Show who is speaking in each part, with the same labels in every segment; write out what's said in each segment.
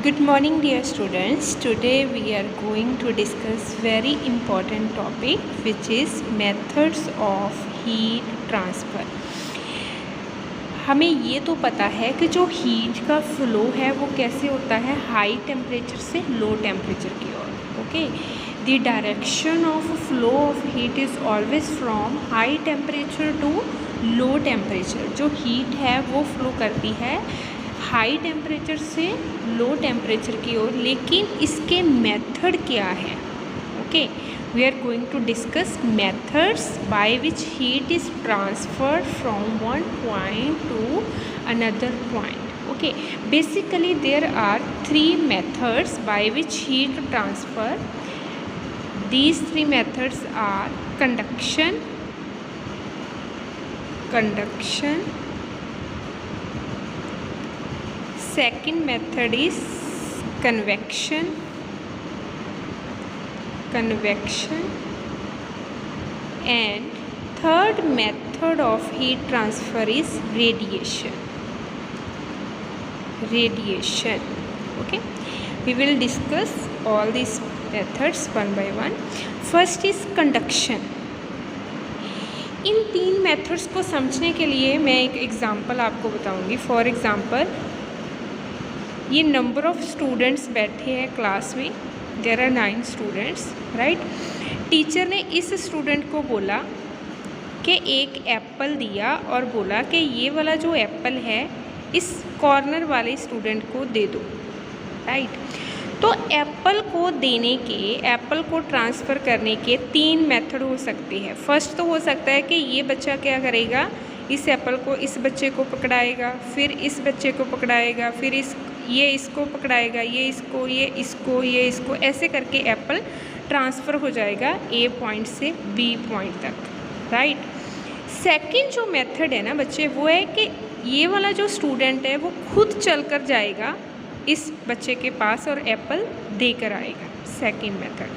Speaker 1: Good morning dear students. Today we are going to discuss very important topic which is methods of heat transfer. हमें ये तो पता है कि जो हीट का फ्लो है वो कैसे होता है, हाई टेम्परेचर से लो टेम्परेचर की ओर. Okay, the direction of flow of heat is always from high temperature to low temperature. जो हीट है वो फ्लो करती है हाई टेम्परेचर से लो टेम्परेचर की ओर, लेकिन इसके मेथड क्या है. Okay, we are going to discuss methods by which heat is transferred from one point to another point. Okay, basically there are three methods by which heat transfer. These three methods are conduction, second method is convection, and third method of heat transfer is radiation. Okay, we will discuss all these methods one by one. First is conduction. इन तीन methods को समझने के लिए मैं एक example आपको बताऊंगी. For example, ये नंबर ऑफ़ स्टूडेंट्स बैठे हैं क्लास में. There are 9 students, right. Teacher ने इस स्टूडेंट को बोला कि एक एप्पल दिया और बोला कि ये वाला जो एप्पल है इस कॉर्नर वाले स्टूडेंट को दे दो, राइट. तो एप्पल को ट्रांसफ़र करने के 3 मेथड हो सकते हैं. फर्स्ट तो हो सकता है कि ये बच्चा क्या करेगा, इस एप्पल को इस बच्चे को पकड़ाएगा, फिर इस बच्चे को पकड़ाएगा, फिर ये इसको पकड़ाएगा, ये इसको, ऐसे करके एप्पल ट्रांसफ़र हो जाएगा ए पॉइंट से बी पॉइंट तक, राइट. सेकंड जो मेथड है ना बच्चे, वो है कि ये वाला जो स्टूडेंट है वो खुद चल कर जाएगा इस बच्चे के पास और एप्पल देकर आएगा. Second method.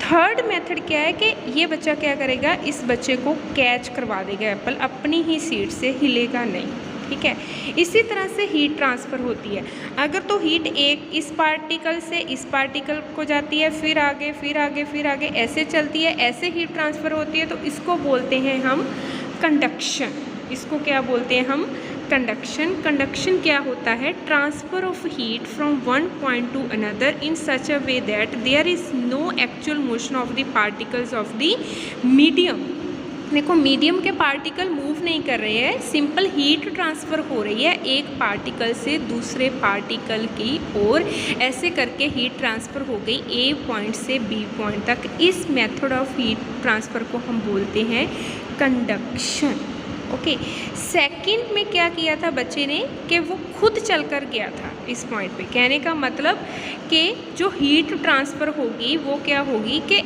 Speaker 1: थर्ड मेथड क्या है कि ये बच्चा क्या करेगा, इस बच्चे को कैच करवा देगा एप्पल, अपनी ही सीट से हिलेगा नहीं. ठीक है, इसी तरह से हीट ट्रांसफ़र होती है. अगर तो हीट एक इस पार्टिकल से इस पार्टिकल को जाती है, फिर आगे ऐसे चलती है, ऐसे हीट ट्रांसफ़र होती है, तो इसको बोलते हैं हम कंडक्शन. इसको क्या बोलते हैं हम, कंडक्शन. कंडक्शन क्या होता है, transfer of heat from one point to another in such a way that there is no actual motion of the particles of the medium. देखो, मीडियम के पार्टिकल मूव नहीं कर रहे हैं, सिंपल हीट ट्रांसफ़र हो रही है एक पार्टिकल से दूसरे पार्टिकल की ओर. ऐसे करके हीट ट्रांसफ़र हो गई ए पॉइंट से बी पॉइंट तक. इस मेथड ऑफ हीट ट्रांसफ़र को हम बोलते हैं कंडक्शन. ओके, सेकंड में क्या किया था बच्चे ने कि वो खुद चल कर गया था इस पॉइंट पे. कहने का मतलब कि जो हीट ट्रांसफ़र होगी वो क्या होगी कि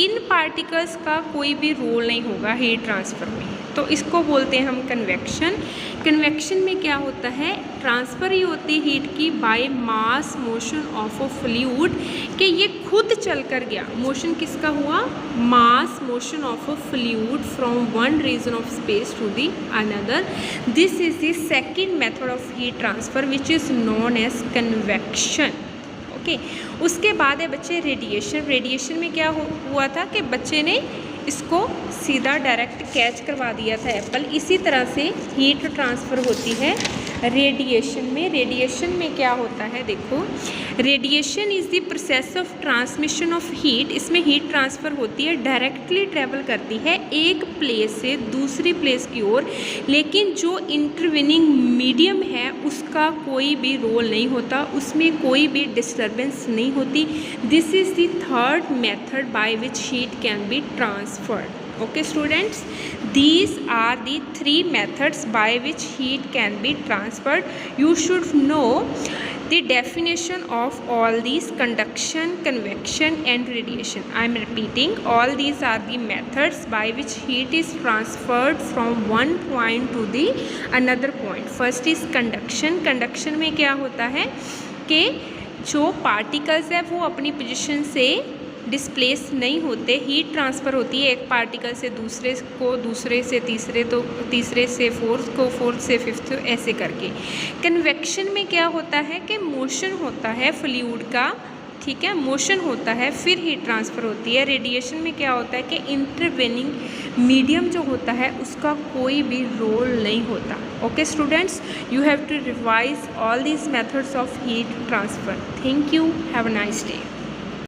Speaker 1: इन पार्टिकल्स का कोई भी रोल नहीं होगा हीट ट्रांसफ़र में, तो इसको बोलते हैं हम कन्वेक्शन. कन्वेक्शन में क्या होता है, ट्रांसफ़र ही होती है हीट की by mass motion of a fluid, कि ये खुद चल कर गया. मोशन किसका हुआ, mass motion of a fluid from one region of space to the another. This is the second method of heat transfer which is known as convection. Okay, उसके बाद है बच्चे रेडिएशन. रेडिएशन में क्या हुआ था कि बच्चे ने इसको सीधा डायरेक्ट कैच करवा दिया था एप्पल. इसी तरह से हीट ट्रांसफ़र होती है रेडिएशन में. रेडिएशन में क्या होता है, देखो, radiation is the process of transmission of heat. इसमें हीट ट्रांसफ़र होती है, डायरेक्टली ट्रेवल करती है एक प्लेस से दूसरी प्लेस की ओर, लेकिन जो इंटरवेनिंग मीडियम है उसका कोई भी रोल नहीं होता, उसमें कोई भी डिस्टर्बेंस नहीं होती. This is the third method by which heat can be transferred. Okay students, these are the 3 methods by which heat can be transferred. You should know the definition of all these: conduction, convection and radiation. I am repeating, all these are the methods by which heat is transferred from one point to the another point. First is conduction. Conduction में क्या होता है कि जो particles है वो अपनी position से डिस्प्लेस नहीं होते, हीट ट्रांसफ़र होती है एक पार्टिकल से दूसरे को, दूसरे से तीसरे, तो तीसरे से फोर्थ को, फोर्थ से फिफ्थ, ऐसे करके। कन्वेक्शन में क्या होता है कि मोशन होता है फ्लूइड का, ठीक है, मोशन होता है, फिर हीट ट्रांसफ़र होती है। रेडिएशन में क्या होता है कि इंटरवेनिंग मीडियम जो होता है उसका कोई भी रोल नहीं होता। Okay students, you have to revise all these methods of heat transfer. Thank you, have a nice day.